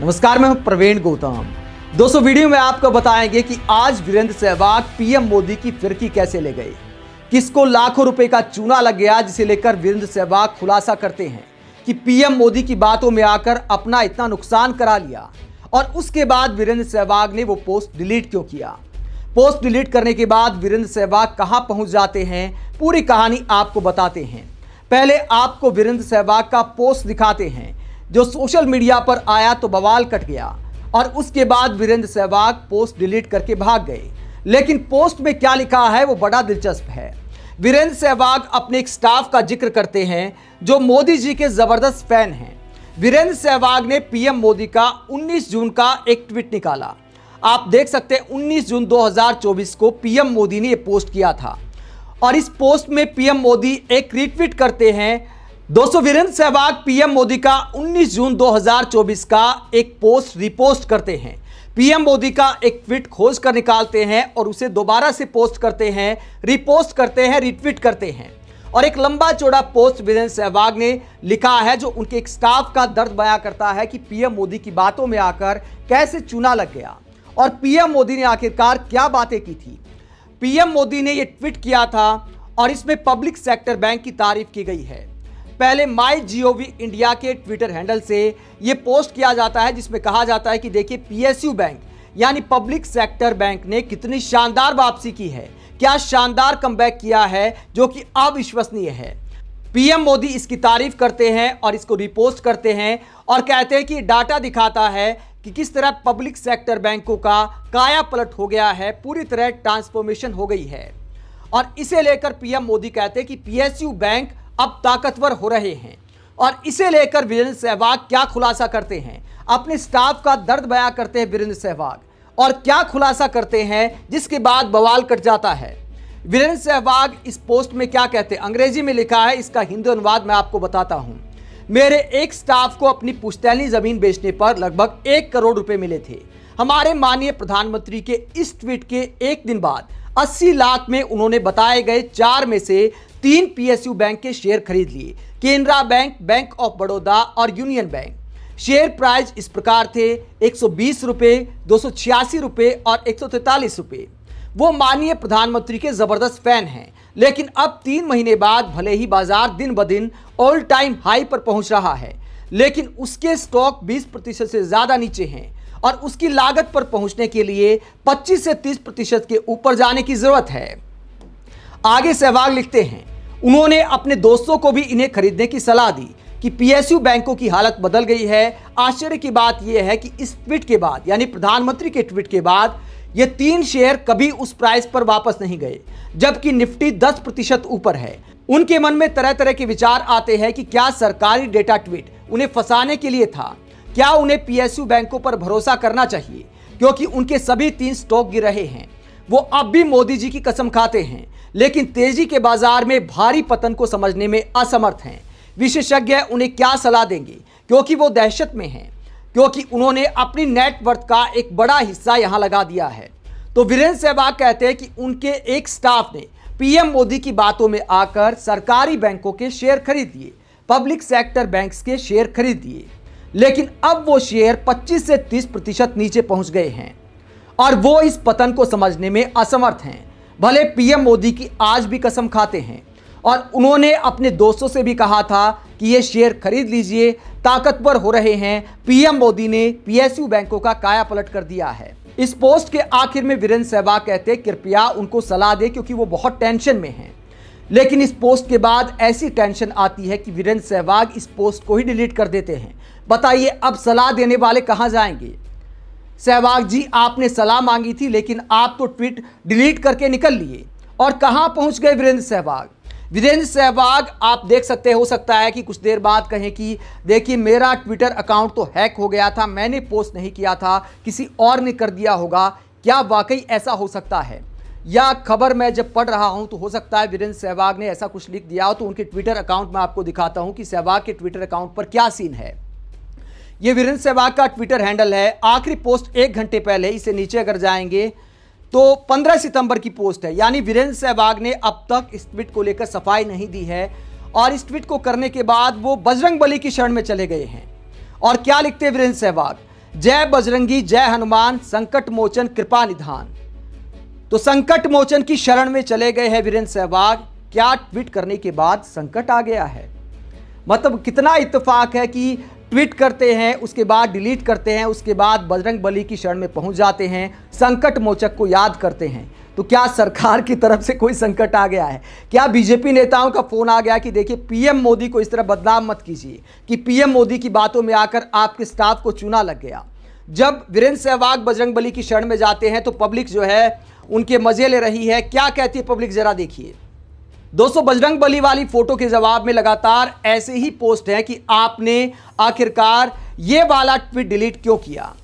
नमस्कार, मैं हूं प्रवीण गौतम। दोस्तों, वीडियो में आपको बताएंगे कि आज वीरेंद्र सहवाग पीएम मोदी की फिरकी कैसे ले गए, किसको लाखों रुपए का चूना लग गया, जिसे लेकर वीरेंद्र सहवाग खुलासा करते हैं कि पीएम मोदी की बातों में आकर अपना इतना नुकसान करा लिया। और उसके बाद वीरेंद्र सहवाग ने वो पोस्ट डिलीट क्यों किया। पोस्ट डिलीट करने के बाद वीरेंद्र सहवाग कहां पहुंच जाते हैं, पूरी कहानी आपको बताते हैं। पहले आपको वीरेंद्र सहवाग का पोस्ट दिखाते हैं जो सोशल मीडिया पर आया तो बवाल कट गया। और उसके बाद वीरेंद्र सहवाग पोस्ट डिलीट करके भाग गए। लेकिन पोस्ट में क्या लिखा है वो बड़ा दिलचस्प है। वीरेंद्र सहवाग अपने एक स्टाफ का जिक्र करते हैं जो मोदी जी के जबरदस्त फैन हैं। वीरेंद्र सहवाग ने पीएम मोदी का 19 जून का एक ट्वीट निकाला। आप देख सकते हैं 19 जून 2024 को पीएम मोदी ने यह पोस्ट किया था। और इस पोस्ट में पीएम मोदी एक रीट्वीट करते हैं। दोस्तों, वीरेंद्र सहवाग पीएम मोदी का 19 जून 2024 का एक पोस्ट रिपोस्ट करते हैं। पीएम मोदी का एक ट्वीट खोज कर निकालते हैं और उसे दोबारा से पोस्ट करते हैं, रिपोस्ट करते हैं, रिट्वीट करते हैं। और एक लंबा चौड़ा पोस्ट वीरेंद्र सहवाग ने लिखा है जो उनके एक स्टाफ का दर्द बयां करता है कि पीएम मोदी की बातों में आकर कैसे चूना लग गया और पीएम मोदी ने आखिरकार क्या बातें की थी। पीएम मोदी ने यह ट्वीट किया था और इसमें पब्लिक सेक्टर बैंक की तारीफ की गई है। पहले MyGov इंडिया के ट्विटर हैंडल से यह पोस्ट किया जाता है जिसमें कहा जाता है कि देखिए PSU बैंक यानी पब्लिक सेक्टर बैंक ने कितनी शानदार वापसी की है, क्या शानदार कमबैक किया है जो कि अविश्वसनीय है। पीएम मोदी इसकी तारीफ करते हैं और इसको रिपोस्ट करते हैं और कहते हैं कि डाटा दिखाता है कि किस तरह पब्लिक सेक्टर बैंकों का काया पलट हो गया है, पूरी तरह ट्रांसफॉर्मेशन हो गई है। और इसे लेकर पीएम मोदी कहते हैं कि PSU बैंक अब ताकतवर हो रहे हैं। और इसे लेकर वीरेंद्र सहवाग क्या खुलासा करते हैं, अपने स्टाफ का दर्द बयां करते हैं वीरेंद्र सहवाग। और क्या खुलासा करते हैं जिसके बाद बवाल कट जाता है। वीरेंद्र सहवाग इस पोस्ट में क्या कहते हैं, अंग्रेजी में लिखा है, इसका हिंदी अनुवाद मैं आपको बताता हूं। मेरे एक स्टाफ को अपनी पुश्तैनी जमीन बेचने पर लगभग 1 करोड़ रुपए मिले थे। हमारे माननीय प्रधानमंत्री के इस ट्वीट के एक दिन बाद 80 लाख में उन्होंने बताए गए 4 में से 3 PSU बैंक के शेयर खरीद लिए, Canara bank, bank of Baroda और यूनियन बैंक। शेयर प्राइस इस प्रकार थे 120 रुपए, 286 रुपए और 143 रुपए। वो माननीय प्रधानमंत्री के जबरदस्त फैन हैं। लेकिन अब 3 महीने बाद भले ही बाजार दिन ब दिन ऑल टाइम हाई पर पहुंच रहा है, लेकिन उसके स्टॉक 20% से ज्यादा नीचे हैं और उसकी लागत पर पहुंचने के लिए 25 से 30% के ऊपर जाने की जरूरत है। आगे सहवाग लिखते हैं, उन्होंने अपने दोस्तों को भी इन्हें खरीदने की सलाह दी कि PSU बैंकों की हालत बदल गई है। आश्चर्य की बात यह है कि इस ट्वीट के बाद यानी प्रधानमंत्री के ट्वीट के बाद ये 3 शेयर कभी उस प्राइस पर वापस नहीं गए, जबकि निफ्टी 10% ऊपर है। उनके मन में तरह तरह के विचार आते हैं कि क्या सरकारी डेटा ट्वीट उन्हें फंसाने के लिए था, क्या उन्हें PSU बैंकों पर भरोसा करना चाहिए, क्योंकि उनके सभी 3 स्टॉक गिर रहे हैं। वो अब भी मोदी जी की कसम खाते हैं, लेकिन तेजी के बाजार में भारी पतन को समझने में असमर्थ हैं। विशेषज्ञ उन्हें क्या सलाह देंगे, क्योंकि वो दहशत में हैं, क्योंकि उन्होंने अपनी नेटवर्थ का एक बड़ा हिस्सा यहां लगा दिया है। तो वीरेंद्र सहवाग कहते हैं कि उनके एक स्टाफ ने पीएम मोदी की बातों में आकर सरकारी बैंकों के शेयर खरीद लिए, पब्लिक सेक्टर बैंक्स के शेयर खरीद दिए। लेकिन अब वो शेयर 25 से 30% नीचे पहुंच गए हैं और वो इस पतन को समझने में असमर्थ हैं। भले पीएम मोदी की आज भी कसम खाते हैं और उन्होंने अपने दोस्तों से भी कहा था कि ये शेयर खरीद लीजिए, ताकतवर हो रहे हैं। पीएम मोदी ने PSU बैंकों का काया पलट कर दिया है। इस पोस्ट के आखिर में वीरेंद्र सहवाग कहते हैं कृपया उनको सलाह दें, क्योंकि वो बहुत टेंशन में हैं। लेकिन इस पोस्ट के बाद ऐसी टेंशन आती है कि वीरेंद्र सहवाग इस पोस्ट को ही डिलीट कर देते हैं। बताइए अब सलाह देने वाले कहां जाएंगे। सहवाग जी, आपने सलाह मांगी थी, लेकिन आप तो ट्वीट डिलीट करके निकल लिए और कहां पहुंच गए वीरेंद्र सहवाग। वीरेंद्र सहवाग आप देख सकते, हो सकता है कि कुछ देर बाद कहें कि देखिए मेरा ट्विटर अकाउंट तो हैक हो गया था, मैंने पोस्ट नहीं किया था, किसी और ने कर दिया होगा। क्या वाकई ऐसा हो सकता है? या खबर मैं जब पढ़ रहा हूं तो हो सकता है वीरेंद्र सहवाग ने ऐसा कुछ लिख दिया हो। तो उनके ट्विटर अकाउंट में आपको दिखाता हूं कि सहवाग के ट्विटर अकाउंट पर क्या सीन है। ये वीरेंद्र सहवाग का ट्विटर हैंडल है। आखिरी पोस्ट 1 घंटे पहले, इसे नीचे अगर जाएंगे तो 15 सितंबर की पोस्ट है। यानी वीरेंद्र सहवाग ने अब तक इस ट्वीट को लेकर सफाई नहीं दी है और इस ट्वीट को करने के बाद वो बजरंगबली की शरण में चले गए हैं। और क्या लिखते हैं वीरेंद्र सहवाग, जय बजरंगी जय हनुमान, संकट मोचन कृपा निधान। तो संकट मोचन की शरण में चले गए हैं वीरेंद्र सहवाग। क्या ट्वीट करने के बाद संकट आ गया है? मतलब कितना इत्तेफाक है कि ट्वीट करते हैं, उसके बाद डिलीट करते हैं, उसके बाद बजरंग बली की शरण में पहुंच जाते हैं, संकट मोचक को याद करते हैं। तो क्या सरकार की तरफ से कोई संकट आ गया है? क्या बीजेपी नेताओं का फोन आ गया कि देखिए पीएम मोदी को इस तरह बदनाम मत कीजिए कि पीएम मोदी की बातों में आकर आपके स्टाफ को चूना लग गया? जब वीरेंद्र सहवाग बजरंग बली की शरण में जाते हैं तो पब्लिक जो है उनके मजे ले रही है। क्या कहती है पब्लिक, जरा देखिए। दोस्तों, बजरंग बली वाली फोटो के जवाब में लगातार ऐसे ही पोस्ट है कि आपने आखिरकार ये वाला ट्वीट डिलीट क्यों किया।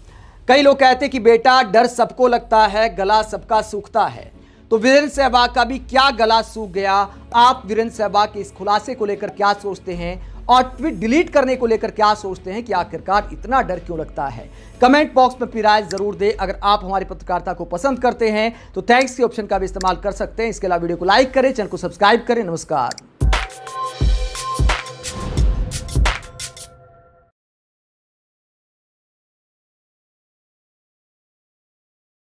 कई लोग कहते हैं कि बेटा डर सबको लगता है, गला सबका सूखता है। तो वीरेंद्र सहवाग का भी क्या गला सूख गया? आप वीरेंद्र सहवाग के इस खुलासे को लेकर क्या सोचते हैं और ट्वीट डिलीट करने को लेकर क्या सोचते हैं कि आखिरकार इतना डर क्यों लगता है? कमेंट बॉक्स में अपनी राय जरूर दें। अगर आप हमारी पत्रकारिता को पसंद करते हैं तो थैंक्स के ऑप्शन का भी इस्तेमाल कर सकते हैं। इसके अलावा वीडियो को लाइक करें, चैनल को सब्सक्राइब करें। नमस्कार।